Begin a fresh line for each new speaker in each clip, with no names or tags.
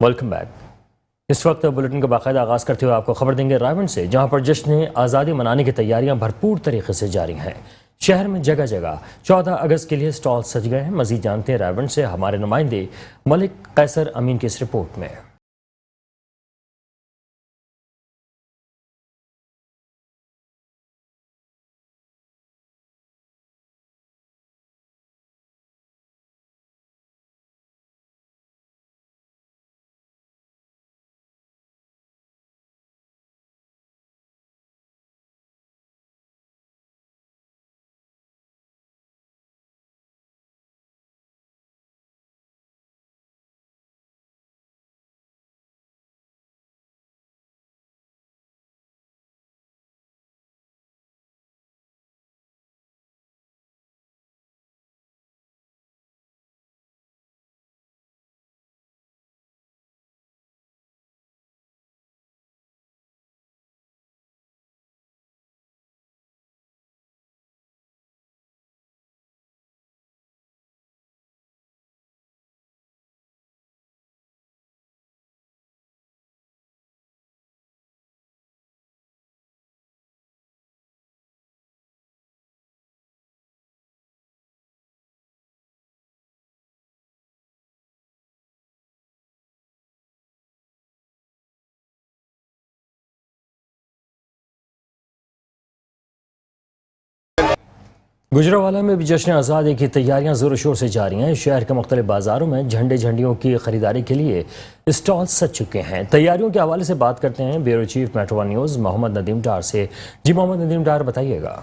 Welcome back. इस वक्त bulletin का बाकायदा आगाज़ करते हुए आपको खबर देंगे रायगढ़ से, जहां पर जश्न आज़ादी मनाने की तैयारियां भरपूर तरीके से जारी हैं। शहर में जगह जगह 14 अगस्त के लिए स्टॉल सज गए हैं। मजीद जानते हैं रायगढ़ से हमारे नुमाइंदे मलिक कैसर अमीन की इस रिपोर्ट में। गुजरांवाला में भी जश्न आज़ादी की तैयारियां ज़ोर शोर से जारी हैं। शहर के मुख्तलिफ बाज़ारों में झंडियों की खरीदारी के लिए स्टॉल सज चुके हैं। तैयारियों के हवाले से बात करते हैं bureau chief metro one news Mohammad Nadeem Dar से। जी मोहम्मद नदीम डार, बताइएगा।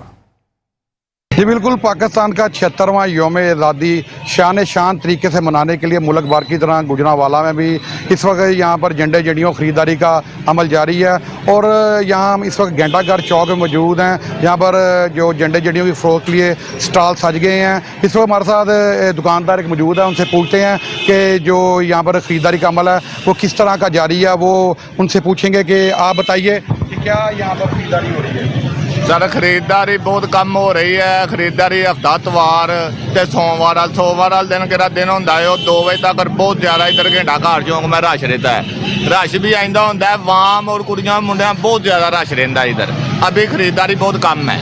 जी बिल्कुल, पाकिस्तान का 76वां यौम आज़ादी शान तरीके से मनाने के लिए मुल्क भर की तरह गुजरांवाला में भी इस वक्त यहाँ पर झंडियों ख़रीदारी का अमल जारी है। और यहाँ हम इस वक्त घंटाघर चौक में मौजूद हैं, यहाँ पर जो झंडियों की फ़रोख्त के लिए स्टॉल सज गए हैं। इस वक्त हमारे साथ दुकानदार एक मौजूद है, उनसे पूछते हैं कि जो यहाँ पर ख़रीदारी का अमल है वो किस तरह का जारी है। वो उनसे पूछेंगे कि आप बताइए कि क्या यहाँ पर ख़रीदारी हो रही है।
सर खरीदारी बहुत कम हो रही है। खरीदारी हफ्ता तवार ते सोमवार वाल दिन केड़ा दिन होंदा है 2 बजे तक बहुत ज़्यादा इधर घंटा घर चौक में रश रहता है। रश भी आइंदा होंदा है, वाम और कुड़ियाँ मुंडिया बहुत ज़्यादा रश रहता है इधर। अभी खरीदारी बहुत कम है।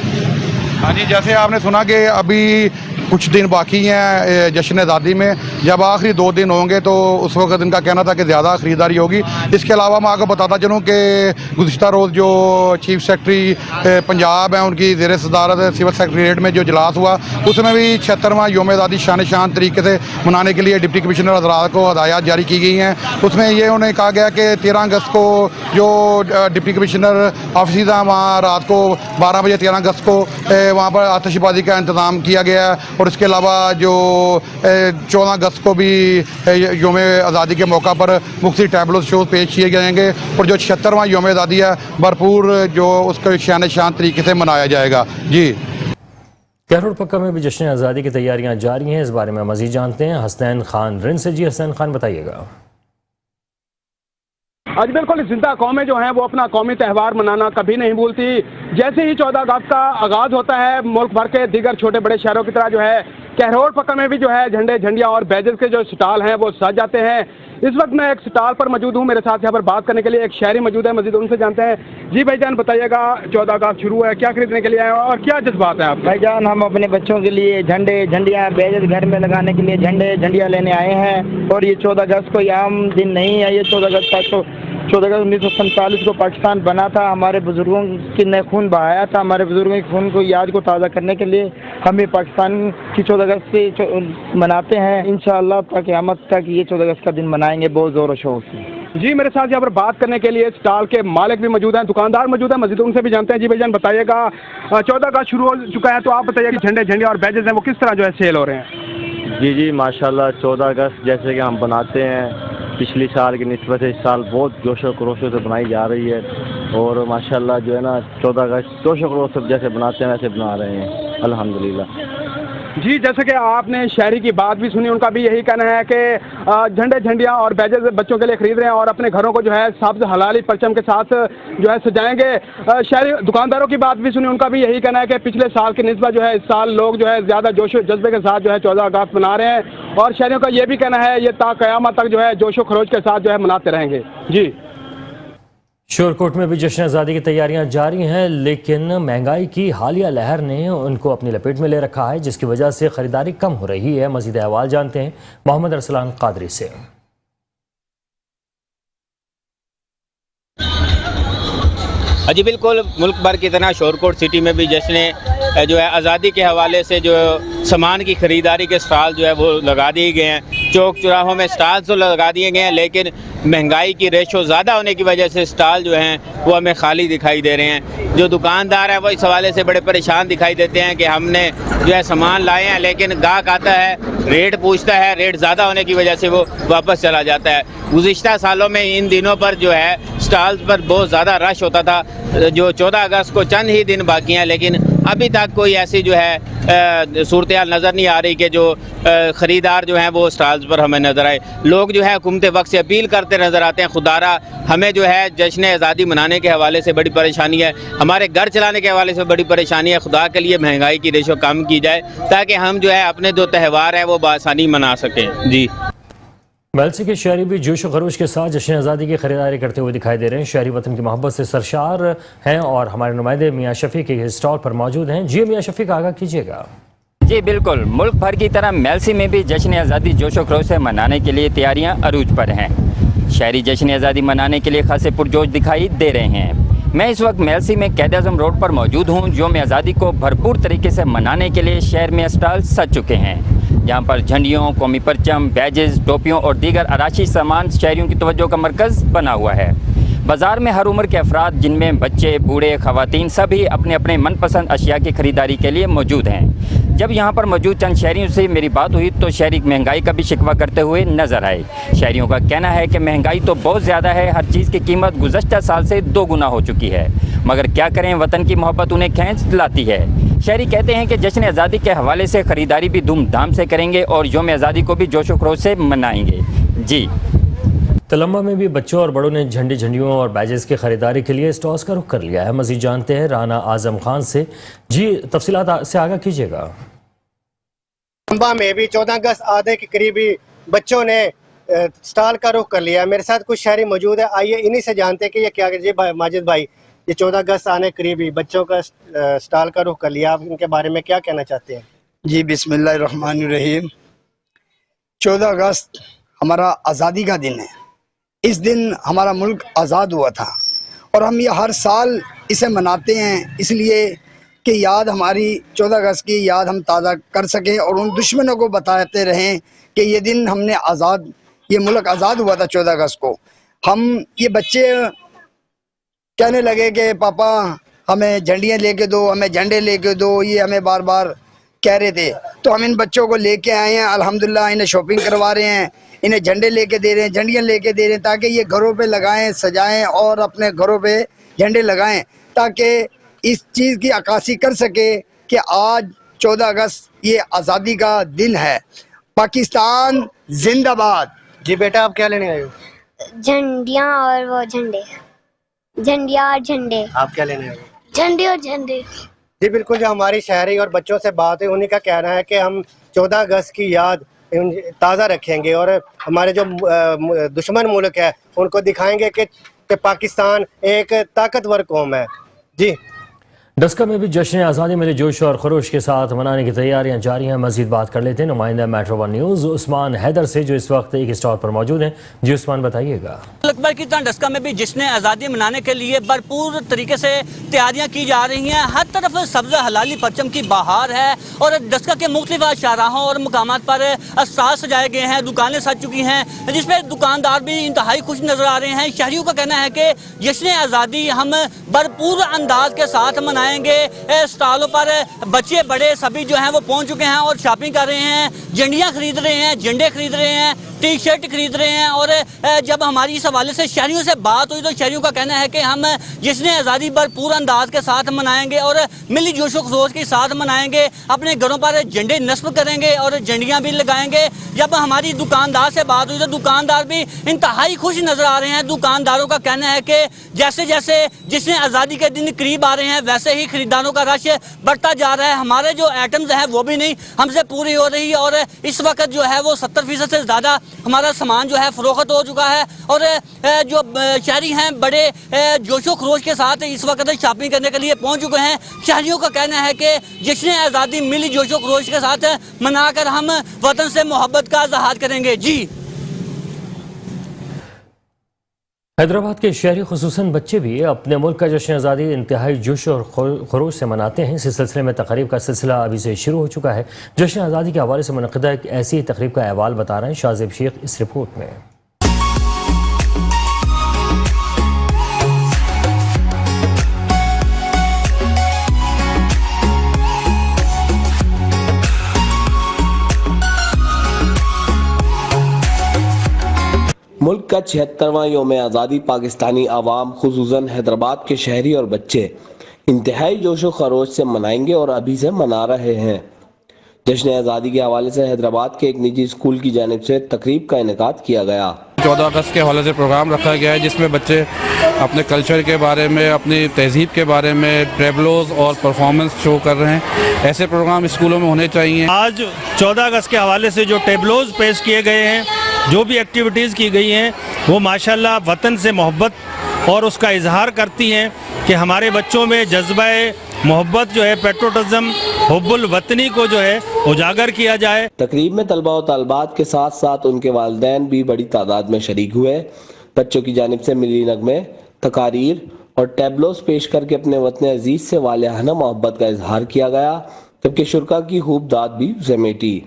हाँ जी, जैसे आपने सुना कि अभी कुछ दिन बाकी हैं जश्न आज़ादी में, जब आखिरी 2 दिन होंगे तो उस वक्त इनका कहना था कि ज़्यादा ख़रीदारी होगी। इसके अलावा मैं आपको बताता चलूँ कि गुज़िश्ता रोज़ जो चीफ सेक्रेटरी पंजाब हैं उनकी ज़ेर सदारत सिविल सेक्रेटरीट में जो इजलास हुआ, उसमें भी 76वां यौम आज़ादी शान तरीके से मनाने के लिए डिप्टी कमिश्नर हज़रात को हदायत जारी की गई हैं। उसमें ये उन्हें कहा गया कि 13 अगस्त को जो डिप्टी कमिश्नर ऑफिस हैं वहाँ रात को 12 बजे 13 अगस्त को वहाँ पर आतिशबाजी का इंतज़ाम किया गया है। और इसके अलावा जो 14 अगस्त को भी यौम आज़ादी के मौका पर मुख्तलिफ टैबलो शो पेश किए जाएंगे। और जो 76वां यौम आज़ादी है भरपूर जो उसको शान तरीके से मनाया जाएगा। जी,
कहरोड़ पक्का में भी जश्न आज़ादी की तैयारियां जारी हैं। इस बारे में मज़ीद जानते हैं हसनैन खान रिंद से। जी हसनैन खान, बताइएगा।
आज बिल्कुल जिंदा कौमें जो हैं वो अपना कौमी त्यौहार मनाना कभी नहीं भूलती। जैसे ही 14 अगस्त का आगाज़ होता है, मुल्क भर के दीगर छोटे बड़े शहरों की तरह जो है कहरोड़ पक्का में भी जो है झंडियाँ और बैजेस के जो स्टॉल हैं वो सज जाते हैं। इस वक्त मैं एक स्टॉल पर मौजूद हूँ, मेरे साथ यहाँ पर बात करने के लिए एक शहरी मौजूद है, मजीद उनसे जानते हैं। जी भाईजान, बताइएगा 14 अगस्त शुरू है, क्या खरीदने के लिए आए हो और क्या जज्बात है आप?
भाईजान, हम अपने बच्चों के लिए झंडियाँ बैजेस घर में लगाने के लिए झंडियाँ लेने आए हैं। और ये 14 अगस्त कोई आम दिन नहीं है। ये 14 अगस्त का 14 अगस्त 1947 को पाकिस्तान बना था। हमारे बुजुर्गों ने खून बहाया था। हमारे बुजुर्गों के खून को याद को ताज़ा करने के लिए हम ये पाकिस्तान की 14 अगस्त से मनाते हैं। इंशाअल्लाह तक क़यामत तक ये 14 अगस्त का दिन मनाएंगे बहुत ज़ोर शोर से।
जी, मेरे साथ यहाँ पर बात करने के लिए स्टॉल के मालिक भी मौजूद हैं, दुकानदार मौजूद हैं, मजीद उनसे भी जानते हैं। जी भाईजान, बताइएगा 14 अगस्त शुरू हो चुका है, तो आप बताइए कि झंडियाँ और बैजेस हैं वो किस तरह जो है सेल हो रहे हैं?
जी माशाल्लाह 14 अगस्त जैसे कि हम बनाते हैं पिछली साल की निस्बत इस साल बहुत जोशो खरोशों से बनाई जा रही है। और माशाल्लाह जो है ना 14 अगस्त जोशो खरोश से जैसे बनाते हैं वैसे बना रहे हैं अल्हम्दुलिल्लाह।
जी, जैसे कि आपने शहरी की बात भी सुनी, उनका भी यही कहना है कि झंडे झंडियाँ और बैजेस बच्चों के लिए खरीद रहे हैं और अपने घरों को जो है सब्ज हलाली परचम के साथ जो है सजाएंगे। शहरी दुकानदारों की बात भी सुनी, उनका भी यही कहना है कि पिछले साल की निस्बत जो है इस साल लोग जो है ज़्यादा जोश जज्बे के साथ जो है 14 अगस्त मना रहे हैं और शहरियों का ये भी कहना है ये ता क़यामत तक जो है जोशो खरोश के साथ जो है मनाते रहेंगे। जी,
शोरकोट में भी जश्न आज़ादी की तैयारियां जारी हैं, लेकिन महंगाई की हालिया लहर ने उनको अपनी लपेट में ले रखा है, जिसकी वजह से खरीदारी कम हो रही है। मज़ीद अहवाल जानते हैं मोहम्मद अरसलान कादरी से।
जी बिल्कुल, मुल्क भर की तरह शोरकोट सिटी में भी जश्न जो है आज़ादी के हवाले से जो सामान की ख़रीदारी के स्टॉल जो है वो लगा दिए गए हैं। चौक चौराहों में स्टॉल तो लगा दिए गए हैं, लेकिन महंगाई की रेशो ज़्यादा होने की वजह से स्टॉल जो हैं वो हमें खाली दिखाई दे रहे हैं। जो दुकानदार हैं वो इस हवाले से बड़े परेशान दिखाई देते हैं कि हमने जो है सामान लाए हैं, लेकिन गाहक आता है, रेट पूछता है, रेट ज़्यादा होने की वजह से वो वापस चला जाता है। गुज़िश्ता सालों में इन दिनों पर जो है स्टॉल्स पर बहुत ज़्यादा रश होता था। जो 14 अगस्त को चंद ही दिन बाकी हैं, लेकिन अभी तक कोई ऐसी जो है सूरत हाल नज़र नहीं आ रही कि जो ख़रीदार जो हैं वो स्टॉल्स पर हमें नज़र आए। लोग जो है हुकूमत वक्त से अपील करते नज़र आते हैं, खुदारा हमें जो है जश्न आज़ादी मनाने के हवाले से बड़ी परेशानी है, हमारे घर चलाने के हवाले से बड़ी परेशानी है। खुदा के लिए महंगाई की रेशो कम की जाए ताकि हम जो है अपने जो त्यौहार है वो बआसानी मना सकें। जी,
मेलसी के शहरी भी जोश खरोश के साथ जश्न आज़ादी की खरीदारी करते हुए दिखाई दे रहे हैं। शहरी वतन की मोहब्बत से सरशार हैं और हमारे नुमाइंदे मियाँ शफी के स्टॉल पर मौजूद हैं। जी मियाँ शफी का आगाह कीजिएगा।
जी बिल्कुल, मुल्क भर की तरह मेलसी में भी जश्न आज़ादी जोशो खरोश से मनाने के लिए तैयारियां अरूज पर हैं। शहरी जश्न आज़ादी मनाने के लिए खासे पुरजोश दिखाई दे रहे हैं। मैं इस वक्त मेलसी में कैद आज़म रोड पर मौजूद हूँ। यौम आज़ादी को भरपूर तरीके से मनाने के लिए शहर में स्टॉल सज चुके हैं, जहाँ पर झंडियों, कौमी परचम, बैजेस, टोपियों और दीगर आराशी सामान शहरियों की तवज्जो का मरकज़ बना हुआ है। बाज़ार में हर उम्र के अफराद, जिनमें बच्चे, बूढ़े, ख़वातीन, सभी अपने अपने मनपसंद अशिया की ख़रीदारी के लिए मौजूद हैं। जब यहाँ पर मौजूद चंद शहरियों से मेरी बात हुई तो शहरी महंगाई का भी शिकवा करते हुए नज़र आए। शहरियों का कहना है कि महंगाई तो बहुत ज़्यादा है, हर चीज़ की कीमत गुज़श्ता साल से 2 गुना हो चुकी है, मगर क्या करें, वतन की मोहब्बत उन्हें खींच लाती है। शहरी कहते हैं कि जश्न आज़ादी के हवाले से ख़रीदारी भी धूमधाम से करेंगे और यौम आज़ादी को भी जोशो खरोश से मनाएंगे। जी,
तलम्बा में भी बच्चों और बड़ों ने झंडी झंडियों और बैजेस की खरीदारी के लिए स्टॉल्स का रुख कर लिया है। मज़ीद जानते हैं राना आज़म खान से। जी, तफसीलात से आगाह कीजिएगा।
तलम्बा में भी 14 अगस्त आधे के करीब ही बच्चों ने स्टॉल का रुख कर लिया। मेरे साथ कुछ शहरी मौजूद है, आइए इन्हीं से जानते हैं कि ये क्या। जी माजिद भाई, ये 14 अगस्त आने करीब ही बच्चों का स्टॉल का रुख कर लिया, आप इनके बारे में क्या कहना चाहते हैं?
जी बिस्मिल्लाहिर्रहमानिर्रहीम। 14 अगस्त हमारा आज़ादी का दिन है। इस दिन हमारा मुल्क आज़ाद हुआ था और हम ये हर साल इसे मनाते हैं, इसलिए कि याद हमारी 14 अगस्त की याद हम ताज़ा कर सकें और उन दुश्मनों को बताते रहें कि ये दिन हमने आज़ाद, ये मुल्क आज़ाद हुआ था 14 अगस्त को। हम ये बच्चे कहने लगे कि पापा हमें झंडियाँ लेके दो, हमें झंडे लेके दो, ये हमें बार बार कह रहे थे, तो हम इन बच्चों को लेके आए हैं। अल्हम्दुलिल्लाह इन्हें शॉपिंग करवा रहे हैं, इन्हें झंडे लेके दे रहे हैं, झंडियाँ लेके दे रहे हैं, ताकि ये घरों पे लगाएं, सजाएं और अपने घरों पे झंडे लगाएं, ताकि इस चीज़ की अक्कासी कर सके कि आज 14 अगस्त ये आज़ादी का दिन है। पाकिस्तान जिंदाबाद।
जी बेटा, आप क्या लेने आए हो?
झंडियाँ और वो झंडे, झंडियाँ और झंडे।
आप क्या लेने आए हो?
झंडे और झंडे।
जी बिल्कुल, जो हमारी शहरी और बच्चों से बात है उन्हीं का कहना है कि हम 14 अगस्त की याद ताज़ा रखेंगे और हमारे जो दुश्मन मुल्क है उनको दिखाएंगे कि पाकिस्तान एक ताकतवर कौम है। जी,
डस्का में भी जश्न आज़ादी मेरे जोश और खरोश के साथ मनाने की तैयारियां जारी हैं। मज़ीद बात कर लेते हैं नुमाइंदा Metro one News Usman Haider से, जो इस वक्त एक स्टॉल पर मौजूद हैं। जी उस्मान, बताइएगा।
अकबर की तरह डस्का में भी जश्न आज़ादी मनाने के लिए भरपूर तरीके से तैयारियां की जा रही हैं। हर तरफ सब्ज़ हलाली परचम की बहार है और डस्का के मुख्तलिफ शाहराहों और मकामात पर स्टॉल सजाए गए हैं, दुकानें सज चुकी हैं, जिसमें दुकानदार भी इंतहाई खुश नजर आ रहे हैं। शहरियों का कहना है कि जश्न आज़ादी हम भरपूर अंदाज के साथ मनाएंगे। स्टॉलों पर बच्चे बड़े सभी जो हैं वो पहुंच चुके हैं और शॉपिंग कर रहे हैं, झंडियाँ खरीद रहे हैं, झंडे खरीद रहे हैं, ٹی شرٹ خرید رہے ہیں. اور جب ہماری اس حوالے سے شہریوں سے بات ہوئی تو شہریوں کا کہنا ہے کہ ہم جشن آزادی بھرپور انداز کے ساتھ منائیں گے اور ملی جوش و خروش کے ساتھ منائیں گے. اپنے گھروں پر جھنڈے نصب کریں گے اور جھنڈیاں بھی لگائیں گے. جب ہماری دکاندار سے بات ہوئی تو دکاندار بھی انتہائی خوش نظر آ رہے ہیں. دکانداروں کا کہنا ہے کہ جیسے جیسے جشن آزادی کے دن قریب آ رہے ہیں ویسے ہی خریداروں کا رش بڑھتا جا رہا ہے. ہمارے جو آئٹمز ہیں وہ بھی نہیں ہم سے پوری ہو رہی اور اس وقت جو ہے وہ 70% سے زیادہ ہمارا سامان جو ہے فروخت ہو چکا ہے. اور جو شہری ہیں بڑے جوش و خروش کے ساتھ اس وقت شاپنگ کرنے کے لیے پہنچ چکے ہیں. شہریوں کا کہنا ہے کہ جشن آزادی ملی جوش و خروش کے ساتھ منا کر ہم وطن سے محبت کا اظہار کریں گے. جی
حیدرآباد کے شہری خصوصاً بچے بھی اپنے ملک کا جشن آزادی انتہائی جوش اور خروش سے مناتے ہیں. اس سلسلے میں تقریب کا سلسلہ ابھی سے شروع ہو چکا ہے. جشن آزادی کے حوالے سے منعقدہ ایک ایسی تقریب کا احوال بتا رہے ہیں شاذیب شیخ اس رپورٹ میں.
ملک کا 76واں یوم آزادی پاکستانی عوام خصوصاً حیدرآباد کے شہری اور بچے انتہائی جوش و خروش سے منائیں گے اور ابھی سے منا رہے ہیں. جشن آزادی کے حوالے سے حیدرآباد کے ایک نجی اسکول کی جانب سے تقریب کا انعقاد کیا گیا.
14 اگست کے حوالے سے پروگرام رکھا گیا ہے جس میں بچے اپنے کلچر کے بارے میں اپنی تہذیب کے بارے میں ٹریبلوز اور پرفارمنس شو کر رہے ہیں. ایسے پروگرام اسکولوں میں ہونے چاہیے.
آج 14 اگست کے حوالے سے جو ٹیبلوز پیش کیے گئے ہیں جو بھی ایکٹیویٹیز کی گئی ہیں وہ ماشاءاللہ وطن سے محبت اور اس کا اظہار کرتی ہیں کہ ہمارے بچوں میں جذبہ محبت جو ہے پیٹروٹزم حب الوطنی کو جو ہے اجاگر کیا جائے.
تقریب میں طلبہ و طالبات کے ساتھ ساتھ ان کے والدین بھی بڑی تعداد میں شریک ہوئے. بچوں کی جانب سے ملی نغمے، تقاریر اور ٹیبلوز پیش کر کے اپنے وطن عزیز سے والہانہ محبت کا اظہار کیا گیا جبکہ شرکا کی خوب داد بھی سمیٹی.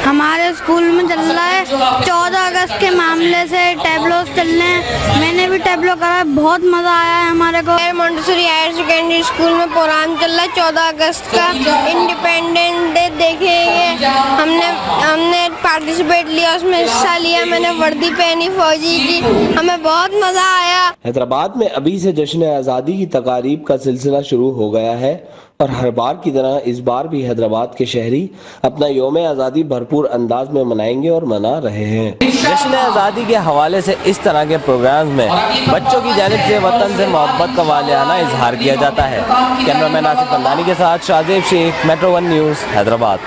ہمارے اسکول میں چل رہا ہے 14 اگست کے معاملے سے ٹیبلوز چل رہے ہیں. میں نے بھی ٹیبلو کرا ہے، بہت مزہ آیا ہے ہمارے کو.
مونٹیسوری ہائر سیکنڈری اسکول میں پروگرام چل رہا ہے 14 اگست کا انڈیپینڈنس ڈے. دیکھے ہم نے پارٹیسپیٹ لیا، اس میں حصہ لیا. میں نے وردی پہنی فوجی کی، ہمیں بہت مزہ آیا.
حیدرآباد میں ابھی سے جشن آزادی کی تقاریب کا سلسلہ شروع ہو گیا ہے اور ہر بار کی طرح اس بار بھی حیدرآباد کے شہری اپنا یوم آزادی بھرپور انداز میں منائیں گے اور منا رہے ہیں.
جشن آزادی کے حوالے سے اس طرح کے پروگرامز میں بچوں کی جانب سے وطن سے محبت کا والہانہ اظہار کیا جاتا ہے. کیمرہ مین آصف پندانی کے ساتھ شاذیب شیخ، میٹرو 1 نیوز، حیدرآباد.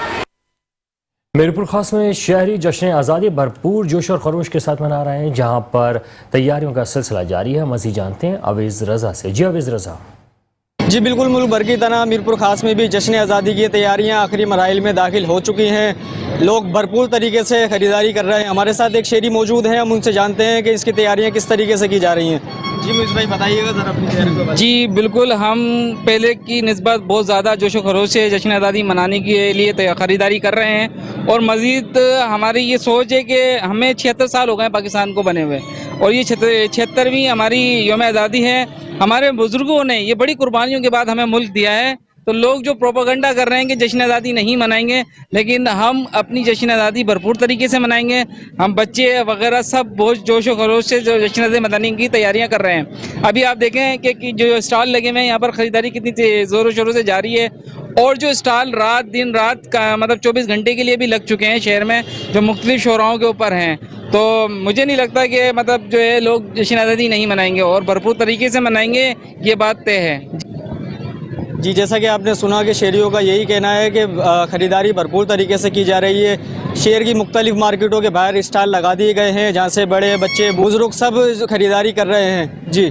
میرپور خاص میں شہری جشن آزادی بھرپور جوش اور خروش کے ساتھ منا رہے ہیں جہاں پر تیاریوں کا سلسلہ جاری ہے. مزید جانتے ہیں عویز رضا سے. جی عویز رضا.
جی بالکل، ملک بھر کی طرح میرپور خاص میں بھی جشن آزادی کی تیاریاں آخری مراحل میں داخل ہو چکی ہیں. لوگ بھرپور طریقے سے خریداری کر رہے ہیں. ہمارے ساتھ ایک شہری موجود ہیں، ہم ان سے جانتے ہیں کہ اس کی تیاریاں کس طریقے سے کی جا رہی ہیں. جی مویز بھائی بتائیے گا ذرا اپنی تیاری کے بارے میں.
جی بالکل، ہم پہلے کی نسبت بہت زیادہ جوش و خروش سے جشن آزادی منانے کے لیے خریداری کر رہے ہیں اور مزید ہماری یہ سوچ ہے کہ ہمیں 76 سال ہو گئے پاکستان کو بنے ہوئے اور یہ 76ویں ہماری یوم آزادی ہے. ہمارے بزرگوں نے یہ بڑی قربانیوں کے بعد ہمیں ملک دیا ہے. تو لوگ جو پروپیگنڈا کر رہے ہیں کہ جشن آزادی نہیں منائیں گے، لیکن ہم اپنی جشن آزادی بھرپور طریقے سے منائیں گے. ہم بچے وغیرہ سب بہت جوش و خروش سے جو جشن آزادی منانے کی تیاریاں کر رہے ہیں. ابھی آپ دیکھیں کہ جو اسٹال لگے ہوئے ہیں یہاں پر خریداری کتنی زور و شوروں سے جاری ہے اور جو اسٹال دن رات کا مطلب 24 گھنٹے کے لیے بھی لگ چکے ہیں شہر میں جو مختلف شوراہوں کے اوپر ہیں. تو مجھے نہیں لگتا کہ مطلب جو ہے لوگ جشن آزادی نہیں منائیں گے اور بھرپور طریقے سے منائیں گے، یہ بات طے ہے.
جی جیسا کہ آپ نے سنا کہ شہریوں کا یہی کہنا ہے کہ خریداری بھرپور طریقے سے کی جا رہی ہے. شہر کی مختلف مارکیٹوں کے باہر اسٹال لگا دیے گئے ہیں جہاں سے بڑے بچے بزرگ سب خریداری کر رہے ہیں. جی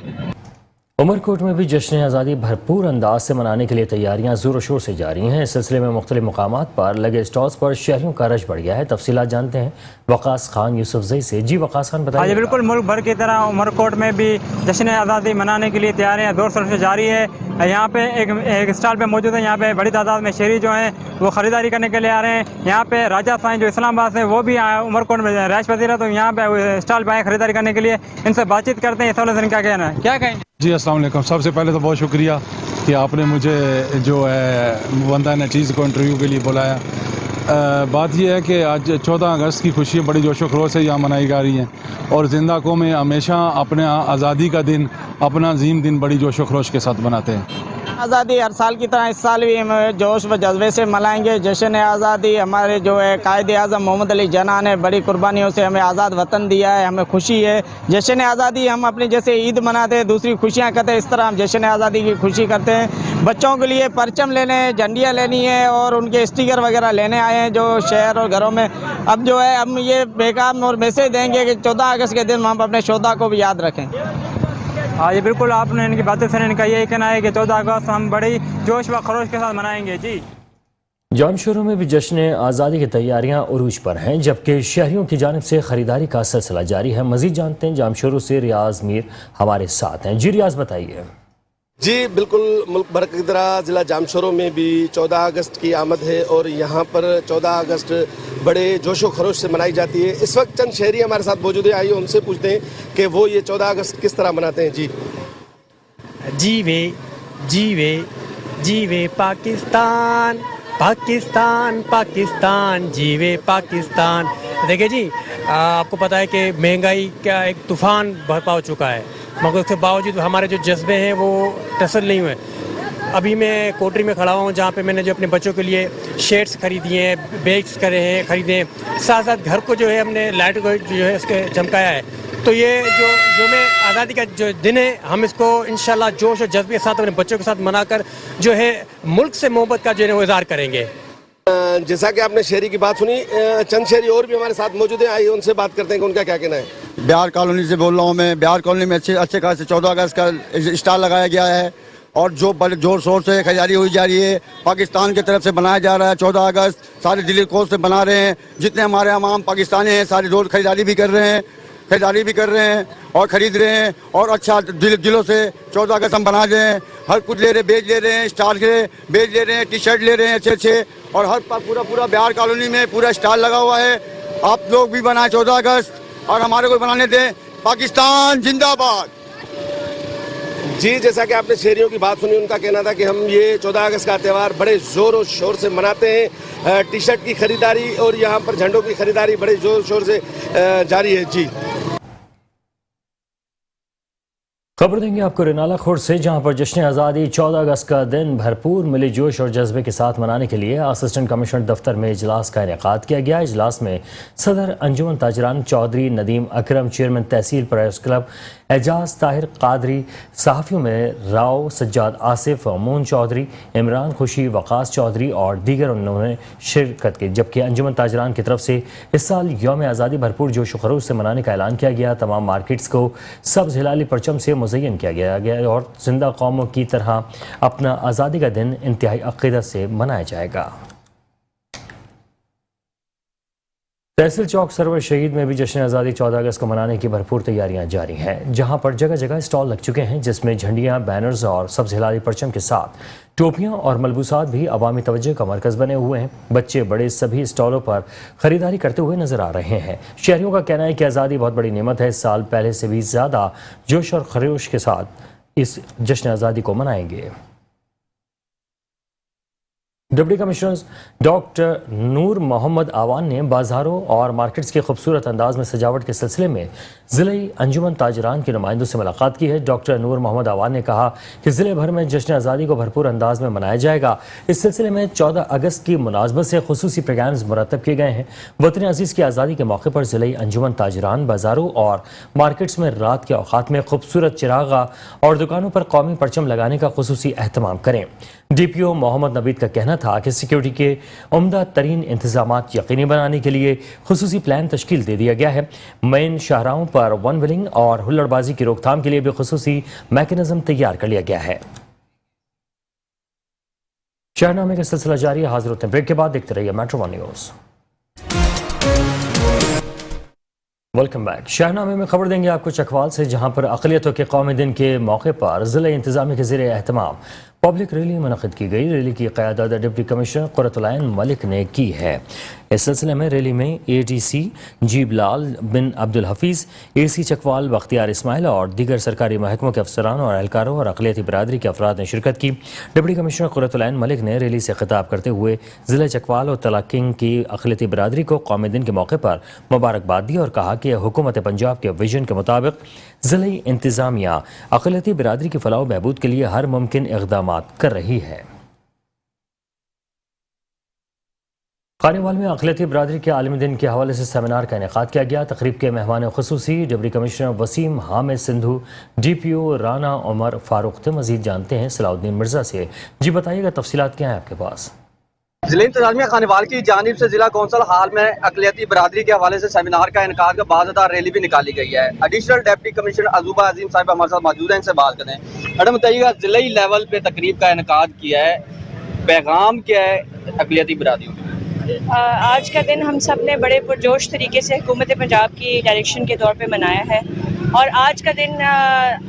عمرکوٹ میں بھی جشن آزادی بھرپور انداز سے منانے کے لیے تیاریاں زور و شور سے جاری ہیں. اس سلسلے میں مختلف مقامات پر لگے اسٹالز پر شہریوں کا رش بڑھ گیا ہے. تفصیلات جانتے ہیں وقاص خان یوسف زئی سے. جی وقاص خان بتائیے.
جی بالکل، ملک بھر کی طرح عمرکوٹ میں بھی جشن آزادی منانے کے لیے تیاریاں زور شور سے جاری ہے. یہاں پہ ایک اسٹال پہ موجود ہے، یہاں پہ بڑی تعداد میں شہری جو ہیں وہ خریداری کرنے کے لیے آ رہے ہیں. یہاں پہ راجہ سائیں جو اسلام آباد سے وہ بھی عمرکوٹ میں رہائش پذیر ہے، تو یہاں پہ اسٹال پہ آئے خریداری کرنے کے لیے. ان سے بات چیت کرتے ہیں، اس حوالے سے کیا کہنا ہے، کیا کہیں.
جی السلام علیکم. سب سے پہلے تو بہت شکریہ کہ آپ نے مجھے جو ہے بندہ نے چیز کو انٹرویو کے لیے بلایا. बात यह है कि आज 14 अगस्त की खुशियाँ बड़ी जोश व खरोश से यहाँ मनाई जा रही हैं और जिंदा कौमें हमेशा अपने आज़ादी का दिन, अपना अजीम दिन बड़ी जोश व खरोश के साथ मनाते हैं।
आज़ादी हर साल की तरह इस साल भी हम जोश व जज्बे से मनाएंगे। जश्न आज़ादी हमारे जो है कायदे आज़म मोहम्मद अली जिन्ना ने बड़ी कुर्बानियों से हमें आज़ाद वतन दिया है, हमें खुशी है। जश्न आज़ादी हम अपनी जैसे ईद मनाते हैं, दूसरी खुशियाँ करते हैं, इस तरह हम जश्न आज़ादी की खुशी करते हैं। बच्चों के लिए परचम लेने, झंडियाँ लेनी है और उनके स्टिकर वगैरह लेने आए हैं जो शहर और घरों में। अब जो है हम ये पैगाम और मैसेज देंगे कि 14 अगस्त के दिन हम अपने शोधा को भी याद रखें।
हाँ जी बिल्कुल, आपने इनकी बातें सुने, इनका यही कहना है कि 14 अगस्त हम बड़ी जोश व खरोश के साथ मनाएंगे। जी
जामशोरों में भी जश्न आज़ादी की तैयारियां उरूज पर हैं, जबकि शहरियों की जानिब से खरीदारी का सिलसिला जारी है। मजीद जानते हैं जामशोरों से रियाज मीर हमारे साथ हैं। जी रियाज बताइए।
जी बिल्कुल, मुल्क भर की तरह ज़िला जामशोरों में भी 14 अगस्त की आमद है और यहाँ पर 14 अगस्त बड़े जोशो खरोश से मनाई जाती है। इस वक्त चंद शहरी हमारे साथ मौजूद है, आइए उनसे पूछते हैं कि वो ये 14 अगस्त किस तरह मनाते हैं। जी
जीवे पाकिस्तान पाकिस्तान पाकिस्तान, जीवे पाकिस्तान। देखिए जी, आपको पता है कि महंगाई का एक तूफ़ान बरपा हो चुका है, मगर उसके बावजूद हमारे जो जज्बे हैं वो तसल नहीं हुए। अभी मैं कोटरी में खड़ा हूँ जहाँ पे मैंने जो अपने बच्चों के लिए शर्ट्स खरीदी हैं, बैग्स खरीदे हैं, साथ साथ घर को जो है हमने लाइट को जो है उसके चमकाया है। तो ये जो मैं आज़ादी का जो दिन है, हम इसको इंशाल्लाह जोश और जज्बे के साथ अपने बच्चों के साथ मनाकर जो है मुल्क से मोहब्बत का जो है वो इज़हार करेंगे।
जैसा कि आपने शहरी की बात सुनी, चंद शहरी और भी हमारे साथ मौजूद हैं, आइए उनसे बात करते हैं कि उनका क्या कहना है।
बिहार कॉलोनी से बोल रहा हूँ मैं। बिहार कॉलोनी में अच्छे खासे 14 अगस्त का स्टाल लगाया गया है और जो बड़े जोर शोर से खरीदारी हुई जा रही है। पाकिस्तान की तरफ से बनाया जा रहा है 14 अगस्त, सारे दिली कोस से बना रहे हैं। जितने हमारे अवाम पाकिस्तानी हैं सारे रोज़ खरीदारी भी कर रहे हैं और ख़रीद रहे हैं और अच्छा दिलों से 14 अगस्त हम बना रहे हैं। हर कुछ ले रहे, बेच ले रहे हैं, स्टाल के बेच ले रहे हैं, टी शर्ट ले रहे हैं अच्छे और हर पूरा बिहार कॉलोनी में पूरा स्टाल लगा हुआ है। आप लोग भी बनाएं 14 अगस्त और हमारे को बनाने दें। पाकिस्तान जिंदाबाद।
जी, जैसा कि आपने शहरियों की बात सुनी, उनका कहना था कि हम ये 14 अगस्त का त्यौहार बड़े ज़ोर और शोर से मनाते हैं। टी शर्ट की खरीदारी और यहाँ पर झंडों की खरीदारी बड़े ज़ोर शोर से जारी है। जी
खबर देंगे आपको रेनाला खोड़ से, जहां पर जश्न आज़ादी 14 अगस्त का दिन भरपूर मिली जोश और जज्बे के साथ मनाने के लिए असिस्टेंट कमिश्नर दफ्तर में इजलास का इनेकाद किया गया। इजलास में सदर अंजुमन ताजरान चौधरी नदीम अकरम, चेयरमैन तहसील प्रेस क्लब एजाज ताहिर कादरी, सहाफ़ियों में राव सज्जाद आसिफ, अमून चौधरी, इमरान खुशी, वकास चौधरी और दीगर उन्होंने शिरकत की। जबकि अंजुमन ताजरान की तरफ से इस साल यौम आज़ादी भरपूर जोश व खरोश से मनाने का ऐलान किया गया। तमाम मार्केट्स को सब्ज़ हिलाली परचम से मुज़य्यन किया गया और जिंदा कौमों की तरह अपना आज़ादी का दिन इंतहाई अक़ीदत से मनाया जाएगा। तहसील चौक सरवर शहीद में भी जश्न आज़ादी 14 अगस्त को मनाने की भरपूर तैयारियां जारी हैं, जहां पर जगह जगह स्टॉल लग चुके हैं, जिसमें झंडियां, बैनर्स और सब्ज़ हिलाली परचम के साथ टोपियां और मलबूसात भी अवामी तवज्जो का मरकज़ बने हुए हैं। बच्चे बड़े सभी स्टॉलों पर ख़रीदारी करते हुए नजर आ रहे हैं। शहरियों का कहना है कि आज़ादी बहुत बड़ी नेमत है, इस साल पहले से भी ज़्यादा जोश और खरोश के साथ इस जश्न आज़ादी को मनाएंगे। डिप्टी कमिश्नर डॉक्टर नूर मोहम्मद आवान ने बाज़ारों और मार्केट्स के खूबसूरत अंदाज में सजावट के सिलसिले में ज़िले अंजुमन ताजरान के नुमाइंदों से मुलाकात की है। डॉक्टर नूर मोहम्मद आवान ने कहा कि ज़िले भर में जश्न आज़ादी को भरपूर अंदाज में मनाया जाएगा। इस सिलसिले में 14 अगस्त की मुनासबत से खुसूसी प्रोग्राम्स मुरतब किए गए हैं। वतन अज़ीज़ की आज़ादी के मौके पर ज़िले अंजुमन ताजरान बाज़ारों और मार्केट्स में रात के औक़ात में खूबसूरत चिरागा और दुकानों पर कौमी परचम लगाने का खुसूसी अहतमाम करें। DPO मोहम्मद नबीद का कहना था कि सिक्योरिटी के उम्दा तरीन इंतजामात यकीनी बनाने के लिए खुसूसी प्लान तश्कील दे दिया गया है। मेन शाहराहों पर वन व्हीलिंग और हुल्लड़बाजी की रोकथाम के लिए भी खुसूसी मैकेनिज्म तैयार कर लिया गया है। शहरनामे का सिलसिला जारी है। हाजिर होते हैं ब्रेक के बाद, देखते रहिए metro one news. Welcome back. शहरनामे में खबर देंगे आपको चकवाल से, जहां पर अक़लियतों के कौमी दिन के मौके पर ज़िले इंतज़ामिया के ज़ेरे एहतमाम पब्लिक रैली मुनक़िद की गई। रैली की क़यादत डिप्टी कमिश्नर क़ुर्रतुल ऐन मलिक ने की है। इस सिलसिले में रैली में ATC जीबलाल बिन अब्दुल हफीज़, AC चकवाल बख्तियार इस्माइल और दीगर सरकारी महकमों के अफसरान और एहलकारों और अक़लियती बरादरी के अफराद ने शिरकत की। डिप्टी कमिश्नर क़ुर्रतुल ऐन मलिक ने रैली से खिताब करते हुए ज़िले चकवाल और तलाकिंग की अक़लियती बरादरी को कौमी दिन के मौके पर मुबारकबाद दी और कहा कि हुकूमत पंजाब के विजन के मुताबिक ज़िले इंतज़ामिया अक़लियती बरादरी की फलाह व बहबूद के लिए हर मुमकिन इक़दामात कर रही है। खानेवाल में अक़लियती बरादरी के आलमी दिन के हवाले से सेमिनार का इनेकाद किया गया। तकरीब के मेहमान खुसूसी deputy commissioner Waseem Hamid Sindhu, DPO Rana Umar Farooq थे। मज़ीद जानते हैं सलाउद्दीन मिर्ज़ा से। जी बताइएगा, तफसीलात क्या हैं आपके पास?
ज़िला इंतज़ामिया खानेवाल की जानिब से ज़िला कौंसल हाल में अक़लियती बरादरी के हवाले से सेमिनार का इनेकाद का बाज़ादार रैली भी निकाली गई है। एडिशनल डिप्टी कमिश्नर अजूबा अजीम साहब हमारे साथ मौजूद हैं, इनसे बात करें। मैडम बताइएगा, ज़िलाई लेवल पे तकरीब का इनेकाद किया है, पैगाम क्या है अक़लियती बरादरियों के?
आज का दिन हम सब ने बड़े पुरजोश तरीके से हुकूमत पंजाब की डायरेक्शन के तौर पे मनाया है और आज का दिन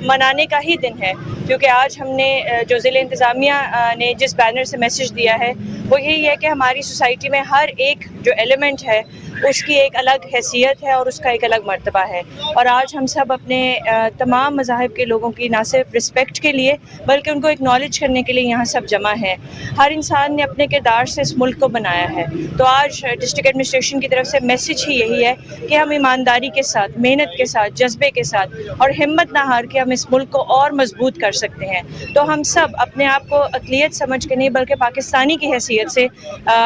मनाने का ही दिन है, क्योंकि आज हमने जो ज़िले इंतज़ामिया ने जिस बैनर से मैसेज दिया है वो यही है कि हमारी सोसाइटी में हर एक जो एलिमेंट है उसकी एक अलग हैसियत है और उसका एक अलग मर्तबा है। और आज हम सब अपने तमाम मज़ाहिब के लोगों की ना सिर्फ रिस्पेक्ट के लिए बल्कि उनको एक्नॉलेज करने के लिए यहाँ सब जमा हैं। हर इंसान ने अपने किरदार से इस मुल्क को बनाया है, तो आज डिस्ट्रिक्ट एडमिनिस्ट्रेशन की तरफ से मैसेज ही यही है कि हम ईमानदारी के साथ, मेहनत के साथ, जज्बे के साथ और हिम्मत ना हार के हम इस मुल्क को और मजबूत कर सकते हैं। तो हम सब अपने आप को अक़लियत समझ के नहीं बल्कि पाकिस्तानी की हैसियत से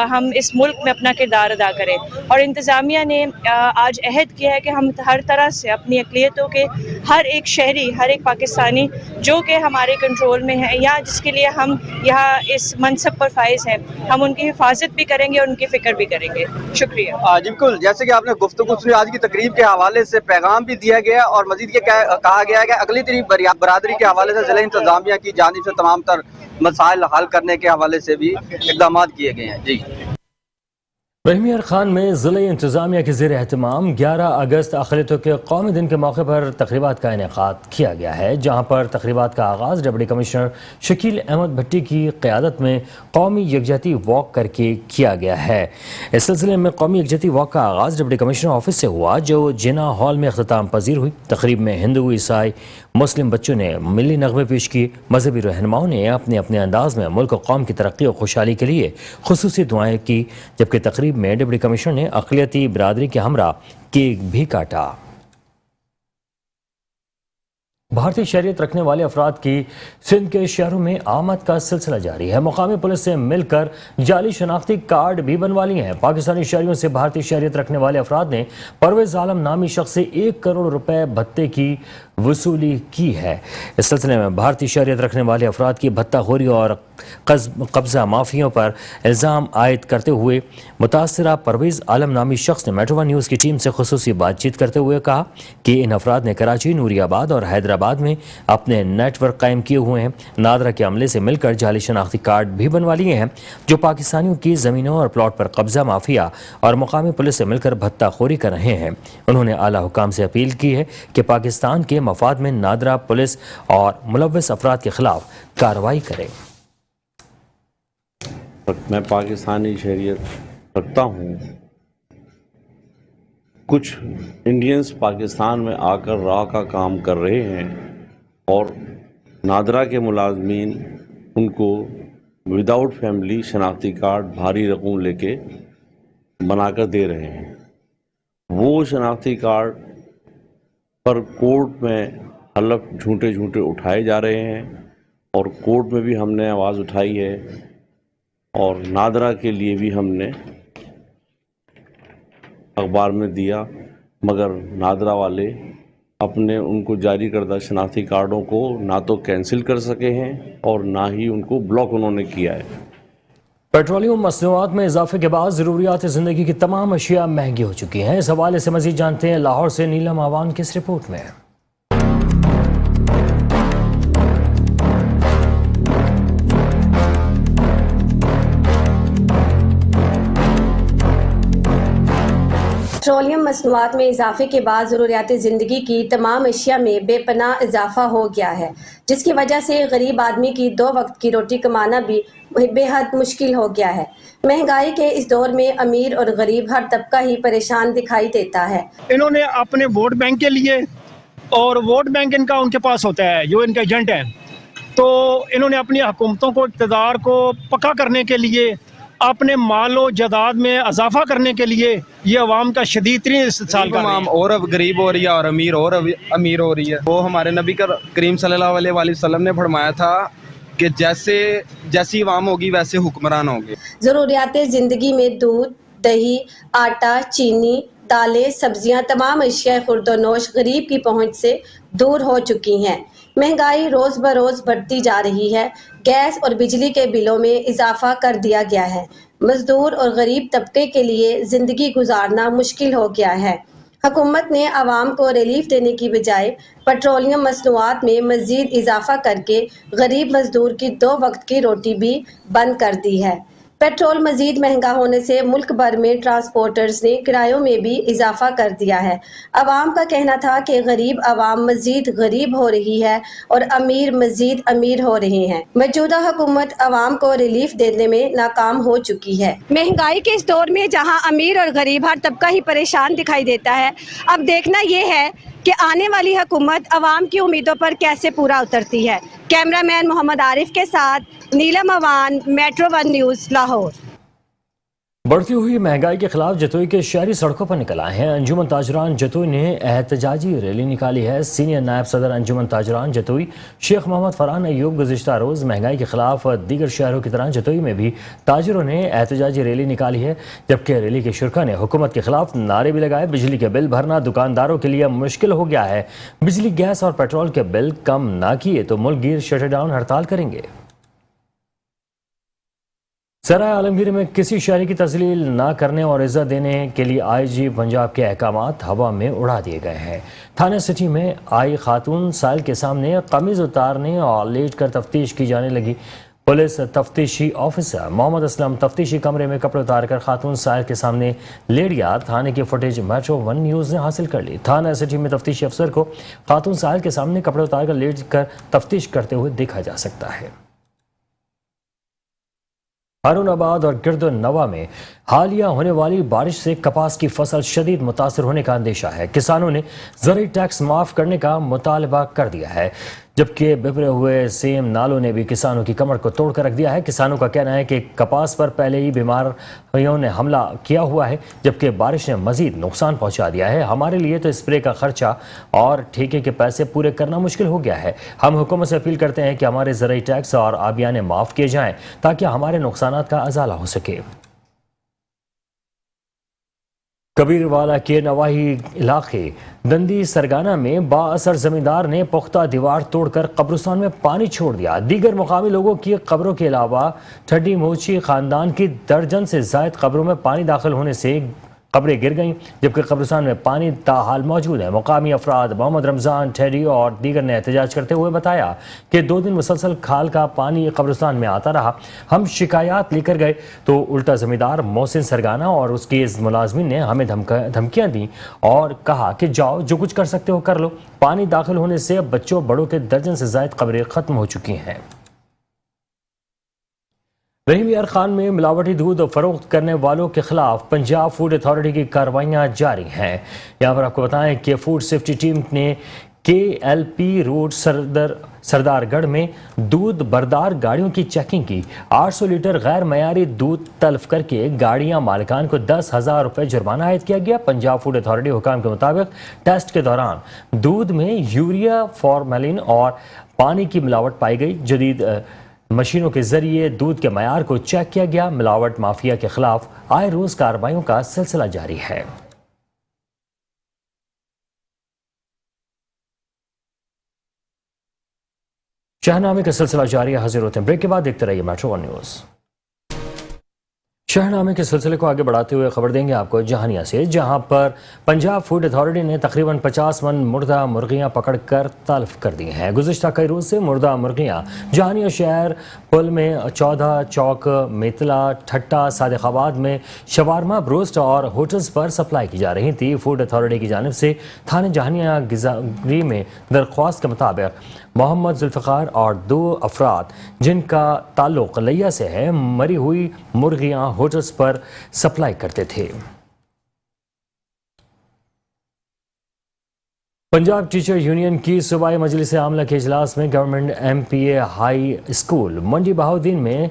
हम इस मुल्क में अपना किरदार अदा करें। और इंतज़ामिया ने आज अहद किया है कि हम हर तरह से अपनी अक़लियतों के हर एक शहरी, हर एक पाकिस्तानी जो कि हमारे कंट्रोल में है या जिसके लिए हम यहाँ इस मनसब पर फाइज हैं, हम उनकी हिफाजत भी करेंगे और उनकी फ़िक्र भी करेंगे। शुक्रिया।
बिल्कुल, जैसे कि आपने गुफ्तगू सुनी, आज की तकरीब के हवाले से पैगाम भी दिया गया और मज़ीद ये कहा गया है कि अक़लियती बरादरी के हवाले से ज़िला इंतज़ामिया की जानिब से तमाम तर मसाइल हल करने के हवाले से भी इक़दाम किए गए हैं। जी
बहमियार खान में ज़िला इंतज़ामिया के ज़ेर एहतमाम 11 अगस्त अक़लियतों के कौमी दिन के मौके पर तक़रीबात का इनेकाद किया गया है, जहाँ पर तक़रीबात का आगाज़ डिप्टी कमिश्नर शकील अहमद भट्टी की क़यादत में कौमी यकजहती वॉक करके किया गया है। इस सिलसिले में कौमी यकजहती वॉक का आगाज़ डिप्टी कमिश्नर ऑफिस से हुआ, जो जिना हॉल में अख्ताम पजीर हुई। तक़रीब में हिंदू, ईसाई, मुस्लिम बच्चों ने मिली नग़मे पेश किए। मजहबी रहनुमाओं ने अपने अपने अंदाज में मुल्क और कौम की तरक्की और खुशहाली के लिए खुसूसी दुआएँ की, जबकि तक़रीब में डिप्टी कमिश्नर ने अक़लियती बरादरी के हमरा केक भी काटा। भारतीय शहरियत रखने वाले अफराद की सिंध के शहरों में आमद का सिलसिला जारी है। मुकामी पुलिस से मिलकर जाली शनाख्ती कार्ड भी बनवा लिए हैं। पाकिस्तानी शहरियों से भारतीय शहरियत रखने वाले अफराद ने परवेज़ आलम नामी शख्स से 1 करोड़ रुपए भत्ते की वसूली की है। इस सिलसिले में भारतीय शहरियत रखने वाले अफराद की भत्ताखोरी और कब्ज़ा माफियों पर इल्ज़ाम आयद करते हुए मुतासरा परवेज़ आलम नामी शख्स ने मेट्रो वन न्यूज़ की टीम से खुसूसी बातचीत करते हुए कहा कि इन अफराद ने कराची, नूरियाबाद और हैदराबाद में अपने नेटवर्क कायम किए हुए हैं। नादरा के अमले से मिलकर जाली शनाख्ती कार्ड भी बनवा लिए हैं, जो पाकिस्तानियों की ज़मीनों और प्लॉट पर कब्ज़ा माफिया और मुकामी पुलिस से मिलकर भत्ताखोरी कर रहे हैं। उन्होंने आला हुकाम से अपील की है कि पाकिस्तान के मफाद में नादरा पुलिस और मुलव्वस अफराद के खिलाफ कार्रवाई करें।
मैं पाकिस्तानी शहरियत रखता हूँ। कुछ इंडियंस पाकिस्तान में आकर राह का काम कर रहे हैं और नादरा के मुलाजमीन उनको विदाउट फैमिली शनाख्ती कार्ड भारी रकम लेके बनाकर दे रहे हैं। वो शनाख्ती कार्ड पर कोर्ट में हलफ झूठे उठाए जा रहे हैं और कोर्ट में भी हमने आवाज़ उठाई है और नादरा के लिए भी हमने अखबार में दिया, मगर नादरा वाले अपने उनको जारी करदा शनाख्ती कार्डों को ना तो कैंसिल कर सके हैं और ना ही उनको ब्लॉक उन्होंने किया है।
पेट्रोलियम मसनूआत में इजाफे के बाद ज़रूरियात ज़िंदगी की तमाम अशिया महंगी हो चुकी हैं। इस हवाले से मज़ीद जानते हैं लाहौर से नीलम आवान की इस रिपोर्ट में।
पेट्रोलियम मसनूआत में इजाफे के बाद ज़रूरियात ज़िंदगी की तमाम अशिया में बेपनाह इजाफा हो गया है, जिसकी वजह से गरीब आदमी की 2 वक्त की रोटी कमाना भी बेहद मुश्किल हो गया है। महंगाई के इस दौर में अमीर और गरीब हर तबका ही परेशान दिखाई देता है।
इन्होंने अपने वोट बैंक के लिए, और वोट बैंक इनका उनके पास होता है जो इनका एजेंट है, तो इन्होंने अपनी हुकूमतों को, इक़्तिदार को पक्का करने के लिए, अपने मालो जायदाद में इजाफा करने के लिए ये अवाम का शदीद तरीन इस्तेसाल कर रही है।
और अब गरीब हो रही है और अमीर और अमीर हो रही है। वो हमारे नबी करीम सल्लल्लाहु अलैहि वसल्लम ने फरमाया था कि जैसी अवाम होगी वैसे हुक्मरान होंगे।
ज़रूरियात ज़िंदगी में दूध, दही, आटा, चीनी, दालें, सब्जियां, तमाम अशिया खुर्दोनोश गरीब की पहुंच से दूर हो चुकी हैं। महंगाई रोज़ बरोज़ बढ़ती जा रही है। गैस और बिजली के बिलों में इजाफा कर दिया गया है। मजदूर और गरीब तबके के लिए ज़िंदगी गुजारना मुश्किल हो गया है। हुकूमत ने आवाम को रिलीफ देने की बजाय पेट्रोलियम मसनूआत में मज़ीद इजाफा करके गरीब मजदूर की 2 वक्त की रोटी भी बंद कर दी है। पेट्रोल मजीद महंगा होने से मुल्क भर में ट्रांसपोर्टर्स ने किरायों में भी इजाफा कर दिया है। अवाम का कहना था कि गरीब अवाम मजीद गरीब हो रही है और अमीर मजीद अमीर हो रहे हैं। मौजूदा हुकूमत अवाम को रिलीफ देने में नाकाम हो चुकी है। महंगाई के इस दौर में जहां अमीर और गरीब हर तबका ही परेशान दिखाई देता है, अब देखना ये है कि आने वाली हुकूमत अवाम की उम्मीदों पर कैसे पूरा उतरती है। कैमरामैन मोहम्मद आरिफ के साथ नीलम अवान, मेट्रो 1 न्यूज़, लाहौर।
बढ़ती हुई महंगाई के खिलाफ जतोई के शहरी सड़कों पर निकल आए हैं। अंजुमन ताजरान जतोई ने एहतजाजी रैली निकाली है। सीनियर नायब सदर अंजुमन ताजरान जतोई शेख मोहम्मद फरहान अयूब गुज़िश्ता रोज़ महंगाई के खिलाफ दीगर शहरों की तरह जतोई में भी ताजरों ने एहतजाजी रैली निकाली है, जबकि रैली के शुरका ने हुकूमत के खिलाफ नारे भी लगाए। बिजली के बिल भरना दुकानदारों के लिए मुश्किल हो गया है। बिजली, गैस और पेट्रोल के बिल कम ना किए तो मुल्क गिर शटडाउन हड़ताल करेंगे। सराय आलमगीर में किसी शहरी की तस्लील ना करने और इज्जत देने के लिए आईजी पंजाब के अहकामात हवा में उड़ा दिए गए हैं। थाना सिटी में आई खातून साइल के सामने कमीज उतारने और लेट कर तफ्तीश की जाने लगी। पुलिस तफ्तीशी ऑफिसर मोहम्मद असलम तफ्तीशी कमरे में कपड़े उतार कर खातून साइल के सामने लेट गया। थाने की फुटेज मेट्रो 1 न्यूज़ ने हासिल कर ली। थाना सिटी में तफ्तीशी अफसर को खातून साइल के सामने कपड़े उतार कर लेट कर तफ्तीश करते हुए देखा जा सकता है। हारूनाबाद और गिरद नवा में हालिया होने वाली बारिश से कपास की फसल शदीद मुतासर होने का अंदेशा है। किसानों ने ज़रूरी टैक्स माफ़ करने का मुतालबा कर दिया है, जबकि बिखरे हुए सेम नालों ने भी किसानों की कमर को तोड़ कर रख दिया है। किसानों का कहना है कि कपास पर पहले ही बीमारियों ने हमला किया हुआ है, जबकि बारिश ने मजीद नुकसान पहुंचा दिया है। हमारे लिए तो स्प्रे का खर्चा और ठेके के पैसे पूरे करना मुश्किल हो गया है। हम हुकूमत से अपील करते हैं कि हमारे ज़रूरी टैक्स और आबियाने माफ़ किए जाएँ ताकि हमारे नुकसानात का अजाला हो सके। कबीरवाला के नवाही इलाके दंदी सरगाना में बाअसर जमींदार ने पुख्ता दीवार तोड़कर कब्रिस्तान में पानी छोड़ दिया। दीगर मुकामी लोगों की कब्रों के अलावा ठड्डी मोची खानदान की दर्जन से जायद कब्रों में पानी दाखिल होने से कब्रें गिर गईं, जबकि कब्रिस्तान में पानी ताहाल मौजूद है। मुकामी अफराद मोहम्मद रमज़ान, ठेडी और दीगर ने एहतजाज करते हुए बताया कि 2 दिन मुसलसल खाल का पानी कब्रिस्तान में आता रहा। हम शिकायत लेकर गए तो उल्टा जमींदार मोहसिन सरगाना और उसके मुलाजमीन ने हमें धमकियां दी और कहा कि जाओ जो कुछ कर सकते हो कर लो। पानी दाखिल होने से बच्चों बड़ों के दर्जन से जायद कब्रें खत्म हो चुकी हैं। रहीम यार खान में मिलावटी दूध फरोख्त करने वालों के खिलाफ पंजाब फूड अथॉरिटी की कार्रवाइयां जारी हैं। यहाँ पर आपको बताएं कि फूड सेफ्टी टीम ने KLP रोड सरदारगढ़ में दूध बरदार गाड़ियों की चेकिंग की। 800 लीटर गैर मयारी दूध तल्फ करके गाड़ियां मालिकान को 10,000 रुपये जुर्माना आयद किया गया। पंजाब फूड अथॉरिटी हुकाम के मुताबिक टेस्ट के दौरान दूध में यूरिया, फॉर्मेलिन और पानी की मिलावट पाई गई। जदीद मशीनों के जरिए दूध के मयार को चेक किया गया। मिलावट माफिया के खिलाफ आए रोज कार्रवाइयों का सिलसिला जारी है। शहनामे का सिलसिला जारी है। हाजिर होते हैं ब्रेक के बाद, देखते रहिए मेट्रो 1 न्यूज़। शहरनामे के सिलसिले को आगे बढ़ाते हुए खबर देंगे आपको जहानिया से, जहां पर पंजाब फूड अथॉरिटी ने तकरीबन 50 मन मुर्दा मुर्गियां पकड़कर तल्फ कर दी हैं। गुज़िश्ता कई रोज़ से मुर्दा मुर्गियां जहानिया शहर पुल में 14 चौक, मेतला, ठट्टा, सादिकाबाद में शवारमा, ब्रोस्ट और होटल्स पर सप्लाई की जा रही थी। फूड अथॉरिटी की जानिब से थाने जहानिया गिज़ारी में दरख्वास्त के मुताबिक मोहम्मद जुल्फ़िकार और 2 अफराद जिनका ताल्लुक़ लिया से है, मरी हुई मुर्गियां होटल्स पर सप्लाई करते थे। पंजाब टीचर यूनियन की सूबाई मजलिस आमला के इजलास में गवर्नमेंट MPA हाई स्कूल मंडी बहाउद्दीन में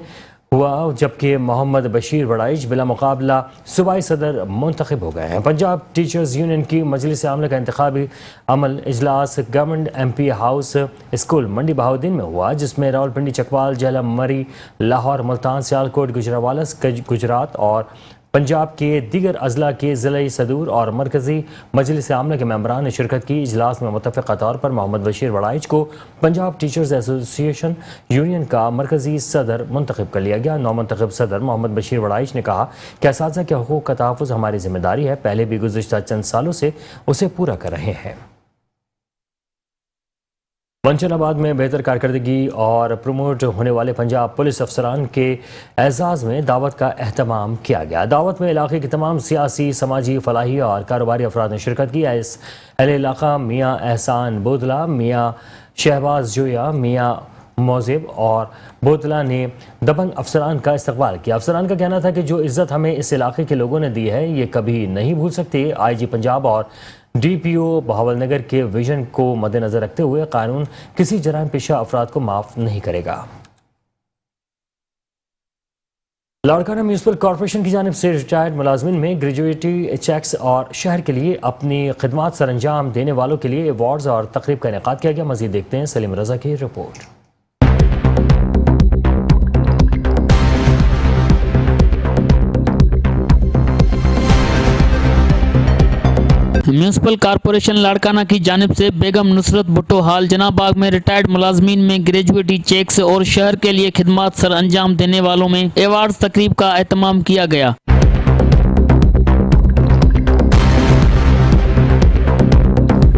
हुआ, जबकि मोहम्मद बशीर वड़ाइच बिला मुकाबला सूबाई सदर मुंतखब हो गए हैं। पंजाब टीचर्स यूनियन की मजलिस आमला का इंतखाबी अमल इजलास गवर्नमेंट MPA हाउस स्कूल मंडी बहाउद्दीन में हुआ, जिसमें रावलपिंडी, चकवाल, झेलम, मरी, लाहौर, मुल्तान, सियालकोट, गुजरावाला, गुजरात और पंजाब के दीगर अजला के ज़िले सदूर और मरकज़ी मजलिस आमला के मेंबरान ने शिरकत की। इजलास में मुतफ़क़ा तौर पर मोहम्मद बशीर वड़ाइच को पंजाब टीचर्स एसोसिएशन यूनियन का मरकज़ी सदर मुंतखब कर लिया गया। नौमुंतखब सदर मोहम्मद बशीर वड़ाइच ने कहा कि असातिज़ा के हुकूक़ का तहफ़्फ़ुज़ हमारी ज़िम्मेदारी है, पहले भी गुज़िश्ता चंद सालों से उसे पूरा कर रहे हैं। मंचनाबाद में बेहतर कारकर्दगी और प्रमोट होने वाले पंजाब पुलिस अफसरान के एजाज़ में दावत का एहतमाम किया गया। दावत में इलाके के तमाम सियासी, समाजी, फलाही और कारोबारी अफराद ने शिरकत की। अहले इलाका मियाँ एहसान बोदला, मियाँ शहबाज जोया, मियाँ मोज़िब और बोतला ने दबंग अफसरान का इस्तकबाल किया। अफसरान का कहना था कि जो इज़्ज़त हमें इस इलाके के लोगों ने दी है, ये कभी नहीं भूल सकते। IG पंजाब और DPO बहावलनगर के विजन को मद्देनजर रखते हुए कानून किसी जराइम पेशा अफराद को माफ़ नहीं करेगा। लाड़काना म्यूनसिपल कॉरपोरेशन की जानिब से रिटायर्ड मुलाजमिन में ग्रेजुएटी चेक्स और शहर के लिए अपनी खिदमात सर अंजाम देने वालों के लिए अवार्ड्स और तकरीब का इनेकाद किया गया। मज़ीद देखते हैं सलीम रज़ा की रिपोर्ट।
म्यूनसिपल कॉरपोरेशन लाड़काना की जानिब से बेगम नुसरत भुट्टो हाल जनाबाग में रिटायर्ड मुलाजमीन में ग्रेजुएटी चेक्स और शहर के लिए खिदमात सर अंजाम देने वालों में एवार्ड्स तकरीब का एहतमाम किया गया।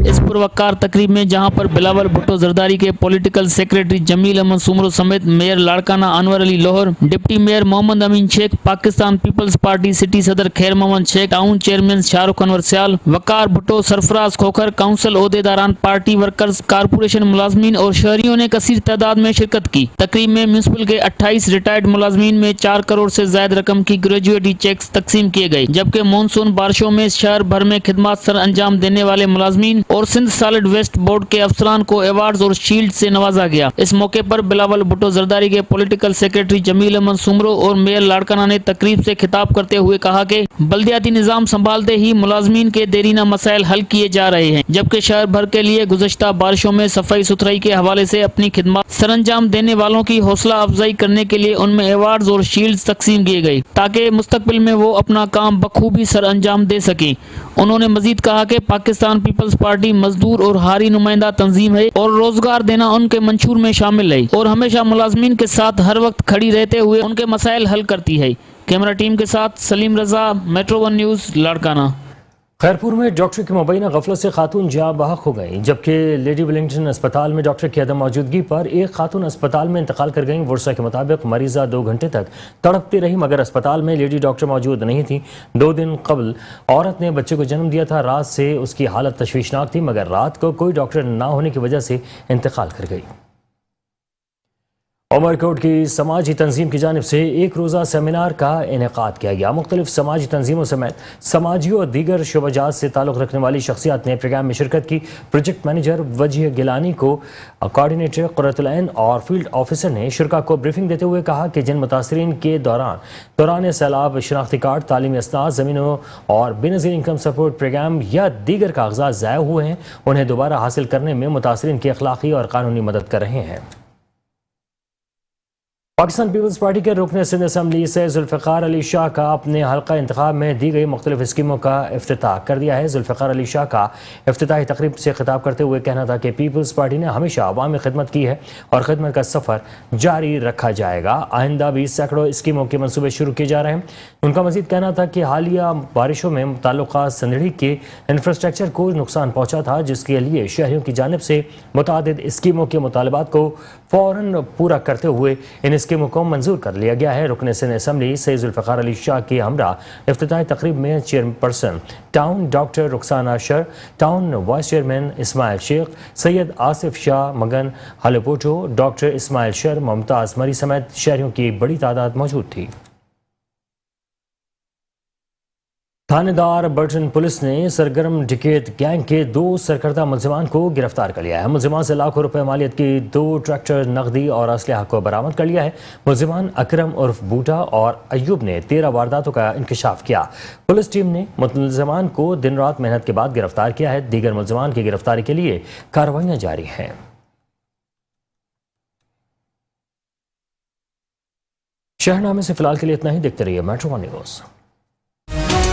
इस पुरवकार तकरीब में जहां पर बिलावल भुट्टो जरदारी के पॉलिटिकल सेक्रेटरी जमील अहमद सुमरो समेत mayor Larkana Anwar Ali Lohar, deputy mayor Mohammad Amin Shaikh, Pakistan Peoples Party city सदर Khair Mohammad Shaikh, town chairman Shahrukh Anwar Sial, Waqar Bhutto, Sarfaraz Khokhar, council ओहदेदारान, पार्टी वर्कर्स, कारपोरेशन मुलाजमीन और शहरियों ने कसीर तादाद में शिरकत की। तकरीब में म्यूनसिपल के 28 रिटायर्ड मुलाजमीन में 4 करोड़ से ज्यादा रकम की ग्रेजुएटी चेक्स तकसीम किए गए, जबकि मानसून बारिशों में शहर भर में खिदमात सर अंजाम देने वाले मुलाजमीन और सिंध सॉलिड वेस्ट बोर्ड के अफसरान को अवार्ड्स और शील्ड से नवाजा गया। इस मौके पर बिलावल भुट्टो जरदारी के पॉलिटिकल सेक्रेटरी जमील अहमद सुमरो और मेयर लाड़काना ने तकरीब से खिताब करते हुए कहा कि बल्दियाती निजाम संभालते ही मुलाजमीन के देरीना मसाइल हल किए जा रहे हैं, जबकि शहर भर के लिए गुज़श्ता बारिशों में सफाई सुथराई के हवाले से अपनी खिदमत सरअंजाम देने वालों की हौसला अफजाई करने के लिए उनमें अवार्ड्स और शील्ड तकसीम किए गए, ताकि मुस्तकबिल में वो अपना काम बखूबी सर अंजाम दे सकें। उन्होंने मजीद कहा कि पाकिस्तान पीपल्स पार्टी मजदूर और हारी नुमाइंदा तंजीम है और रोजगार देना उनके मंशूर में शामिल है और हमेशा मुलाजमीन के साथ हर वक्त खड़ी रहते हुए उनके मसाइल हल करती है। कैमरा टीम के साथ सलीम रजा, मेट्रो 1 न्यूज़, लाड़काना।
खैरपुर में डॉक्टर की मुबैना गफलत से खातून जाँ बहक हो गई, जबकि लेडी विलिंगटन अस्पताल में डॉक्टर की अदम मौजूदगी पर एक खातून अस्पताल में इंतकाल कर गई। वर्षा के मुताबिक मरीजा 2 घंटे तक तड़पती रही, मगर अस्पताल में लेडी डॉक्टर मौजूद नहीं थी। 2 दिन कबल औरत ने बच्चे को जन्म दिया था। रात से उसकी हालत तशवीशनाक थी, मगर रात को कोई डॉक्टर ना होने की वजह से इंतकाल कर गई। उमरकोट की समाजी तंजीम की जानिब से एक रोज़ा सेमिनार का इनेकाद किया गया। मुख्तलिफ समाजी तंजीमों समेत समाजियों और दीगर शोबाजात से ताल्लुक़ रखने वाली शख्सियात ने प्रोग्राम में शिरकत की। प्रोजेक्ट मैनेजर वजीह गिलानी को कोऑर्डिनेटर कुर्रतुल ऐन और फील्ड ऑफिसर ने शुरा को ब्रीफिंग देते हुए कहा कि जिन मुतासरीन के दौरान सैलाब, शनाख्ती कार्ड, तालीमी असनाद, ज़मीनों और बेनज़ीर इनकम सपोर्ट प्रोग्राम या दीगर कागजात ज़ाया हुए हैं, उन्हें दोबारा हासिल करने में मुतासरीन की अखलाक़ी और कानूनी मदद कर रहे हैं। पाकिस्तान पीपल्स पार्टी के रुकन सिंध असम्बली से जुल्फ़िकार अली शाह का अपने हल्का इंतखाब में दी गई मुख्तलिफ स्कीमों का इफ्तिताह कर दिया है। जुल्फ़िकार अली शाह का इफ्तिताही तकरीब से खिताब करते हुए कहना था कि पीपल्स पार्टी ने हमेशा अवामी खिदमत की है और खिदमत का सफ़र जारी रखा जाएगा। आइंदा भी सैकड़ों स्कीमों के मनसूबे शुरू किए जा रहे हैं। उनका मजीद कहना था कि हालिया बारिशों में मुताल्लिक़ा संदड़ी के इंफ्रास्ट्रक्चर को नुकसान पहुँचा था, जिसके लिए शहरियों की जानिब से मुतादिद स्कीमों के मुतालबात को फ़ौरन पूरा करते हुए इन स्कीमों को मंजूर कर लिया गया है। रुकन सिंध असम्बली से जुल्फ़िकार अली शाह की हमरा इफ्तिताही तकरीब में chairperson town doctor Rukhsana Shar, town vice chairman Ismail Sheikh, Syed Asif Shah Magan Halepoto, doctor Ismail Shar, Mumtaz Marri समेत शहरियों की बड़ी तादाद मौजूद थी। थानेदार बर्टन पुलिस ने सरगर्म डिकेट गैंग के 2 सरकर्दा मुलजिमान को गिरफ्तार कर लिया है। मुलजिमान से लाखों रुपए मालियत की 2 ट्रैक्टर, नकदी और असलहा को बरामद कर लिया है। मुलजिमान अकरम उर्फ बूटा और अयूब ने 13 वारदातों का इंकशाफ किया। पुलिस टीम ने मुलजिमान को दिन रात मेहनत के बाद गिरफ्तार किया है। दीगर मुलजिमान की गिरफ्तारी के लिए कार्रवाइयां जारी हैं। शहरनामे से फिलहाल के लिए इतना ही। देखते रहिए मेट्रो वन न्यूज़।